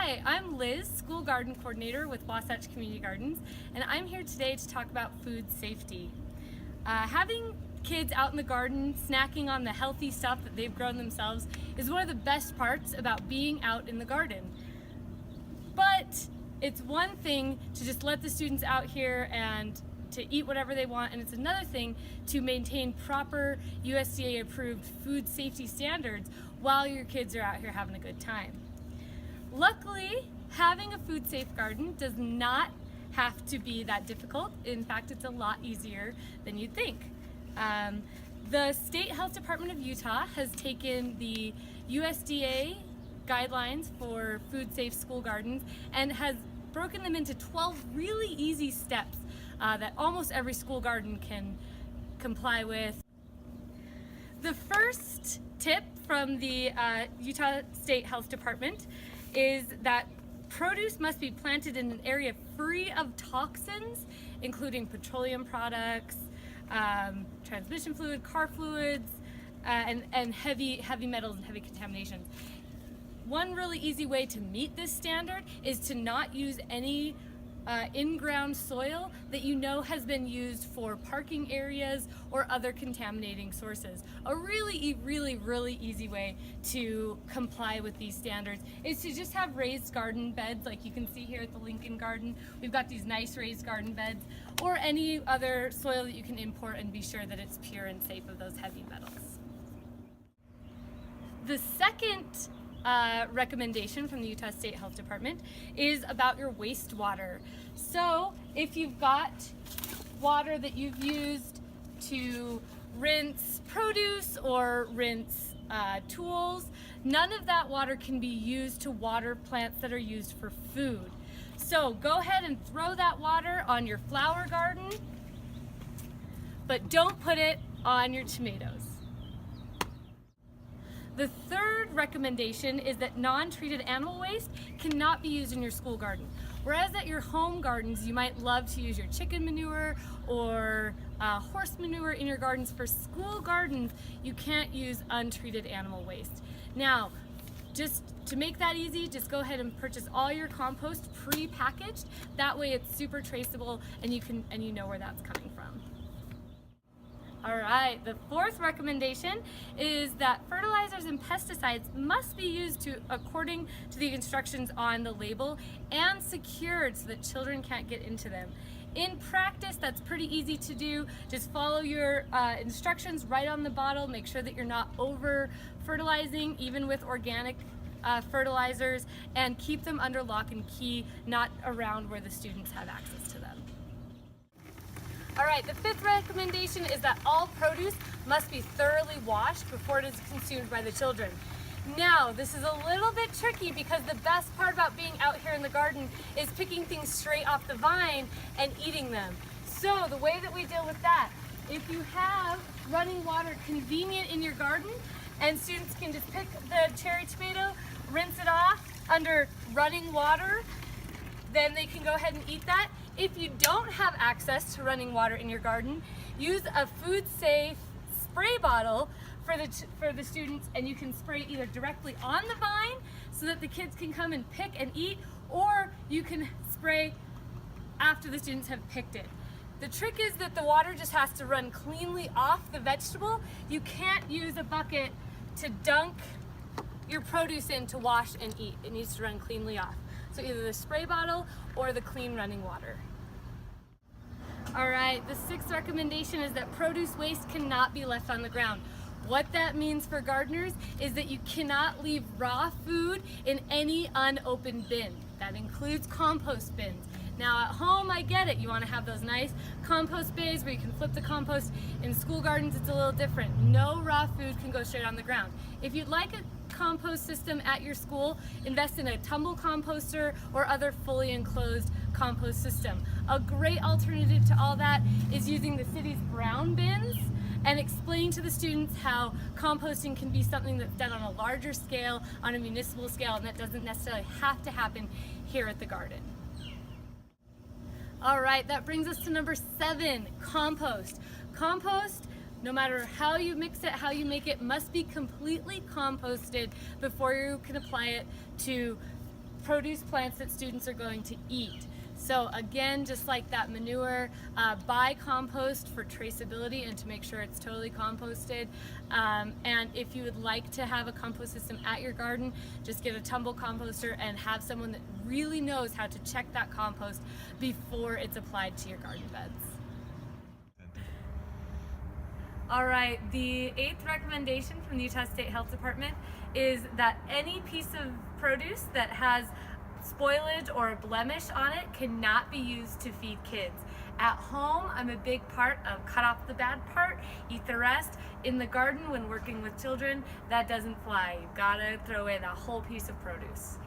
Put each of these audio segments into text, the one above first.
Hi, I'm Liz, School Garden Coordinator with Wasatch Community Gardens, and I'm here today to talk about food safety. Having kids out in the garden snacking on the healthy stuff that they've grown themselves is one of the best parts about being out in the garden. But it's one thing to just let the students out here and to eat whatever they want, and it's another thing to maintain proper USDA approved food safety standards while your kids are out here having a good time. Luckily, having a food safe garden does not have to be that difficult. In fact, it's a lot easier than you'd think. The State Health Department of Utah has taken the USDA guidelines for food safe school gardens and has broken them into 12 really easy steps that almost every school garden can comply with. The first tip from the Utah State Health Department is that produce must be planted in an area free of toxins, including petroleum products, transmission fluid, car fluids, and heavy metals and heavy contaminations. One really easy way to meet this standard is to not use any in-ground soil that you know has been used for parking areas or other contaminating sources. A really easy way to comply with these standards is to just have raised garden beds, like you can see here at the Lincoln Garden. We've got these nice raised garden beds, or any other soil that you can import and be sure that it's pure and safe of those heavy metals. The second recommendation from the Utah State Health Department is about your wastewater. So if you've got water that you've used to rinse produce or rinse tools, none of that water can be used to water plants that are used for food. So go ahead and throw that water on your flower garden, but don't put it on your tomatoes. The third recommendation is that non-treated animal waste cannot be used in your school garden. Whereas at your home gardens, you might love to use your chicken manure or horse manure in your gardens. For school gardens, you can't use untreated animal waste. Now, just to make that easy, just go ahead and purchase all your compost pre-packaged. That way it's super traceable and you know where that's coming from. All right, the fourth recommendation is that fertilizers and pesticides must be used according to the instructions on the label and secured so that children can't get into them. In practice, that's pretty easy to do. Just follow your instructions right on the bottle. Make sure that you're not over fertilizing, even with organic fertilizers, and keep them under lock and key, not around where the students have access to them. All right, the fifth recommendation is that all produce must be thoroughly washed before it is consumed by the children. Now, this is a little bit tricky because the best part about being out here in the garden is picking things straight off the vine and eating them. So the way that we deal with that, if you have running water convenient in your garden and students can just pick the cherry tomato, rinse it off under running water, then they can go ahead and eat that. If you don't have access to running water in your garden, use a food safe spray bottle for the students, and you can spray either directly on the vine so that the kids can come and pick and eat, or you can spray after the students have picked it. The trick is that the water just has to run cleanly off the vegetable. You can't use a bucket to dunk your produce in to wash and eat. It needs to run cleanly off. So either the spray bottle or the clean running water. All right, the sixth recommendation is that produce waste cannot be left on the ground. What that means for gardeners is that you cannot leave raw food in any unopened bin. That includes compost bins. Now at home, I get it. You want to have those nice compost bays where you can flip the compost. In school gardens, it's a little different. No raw food can go straight on the ground. If you'd like a compost system at your school, invest in a tumble composter or other fully enclosed compost system. A great alternative to all that is using the city's brown bins and explaining to the students how composting can be something that's done on a larger scale, on a municipal scale, and that doesn't necessarily have to happen here at the garden. All right, that brings us to number 7, compost. Compost, no matter how you mix it, how you make it, must be completely composted before you can apply it to produce plants that students are going to eat. So again, just like that manure, buy compost for traceability and to make sure it's totally composted. And if you would like to have a compost system at your garden, just get a tumble composter and have someone that really knows how to check that compost before it's applied to your garden beds. All right, the 8th recommendation from the Utah State Health Department is that any piece of produce that has spoilage or a blemish on it cannot be used to feed kids. At home, I'm a big part of cut off the bad part, eat the rest. In the garden, when working with children, that doesn't fly. You've gotta throw away that whole piece of produce.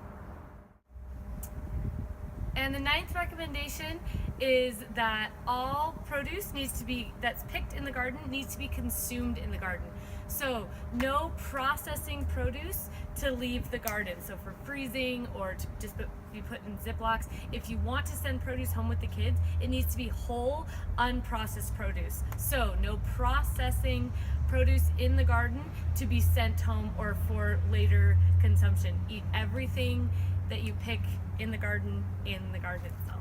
And the 9th recommendation is that all produce that's picked in the garden needs to be consumed in the garden. So no processing produce to leave the garden. So for freezing or to just be put in Ziplocs. If you want to send produce home with the kids, it needs to be whole, unprocessed produce. So no processing produce in the garden to be sent home or for later consumption. Eat everything that you pick in the garden itself.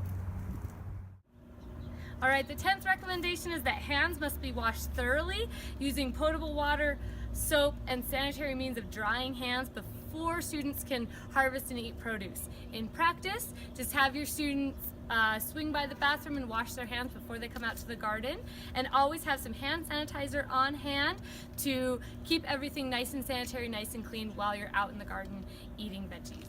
All right, the 10th recommendation is that hands must be washed thoroughly using potable water, soap, and sanitary means of drying hands before students can harvest and eat produce. In practice, just have your students swing by the bathroom and wash their hands before they come out to the garden, and always have some hand sanitizer on hand to keep everything nice and sanitary, nice and clean while you're out in the garden eating veggies.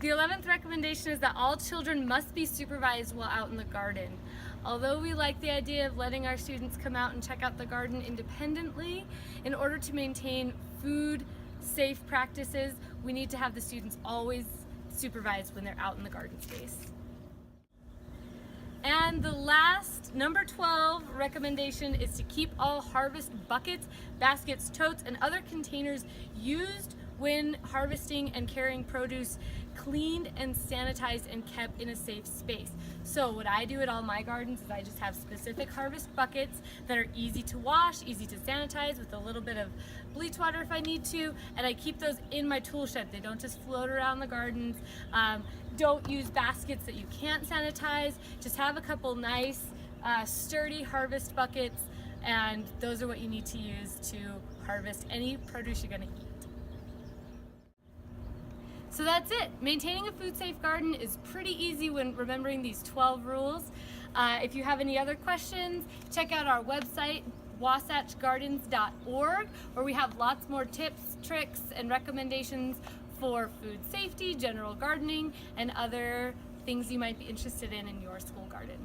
The 11th recommendation is that all children must be supervised while out in the garden. Although we like the idea of letting our students come out and check out the garden independently, in order to maintain food safe practices, we need to have the students always supervised when they're out in the garden space. And the last, number 12 recommendation is to keep all harvest buckets, baskets, totes, and other containers used when harvesting and carrying produce cleaned and sanitized and kept in a safe space. So what I do at all my gardens is I just have specific harvest buckets that are easy to wash, easy to sanitize with a little bit of bleach water if I need to, and I keep those in my tool shed. They don't just float around the gardens. Don't use baskets that you can't sanitize. Just have a couple nice, sturdy harvest buckets, and those are what you need to use to harvest any produce you're gonna eat. So that's it. Maintaining a food safe garden is pretty easy when remembering these 12 rules. If you have any other questions, check out our website, wasatchgardens.org, where we have lots more tips, tricks, and recommendations for food safety, general gardening, and other things you might be interested in your school garden.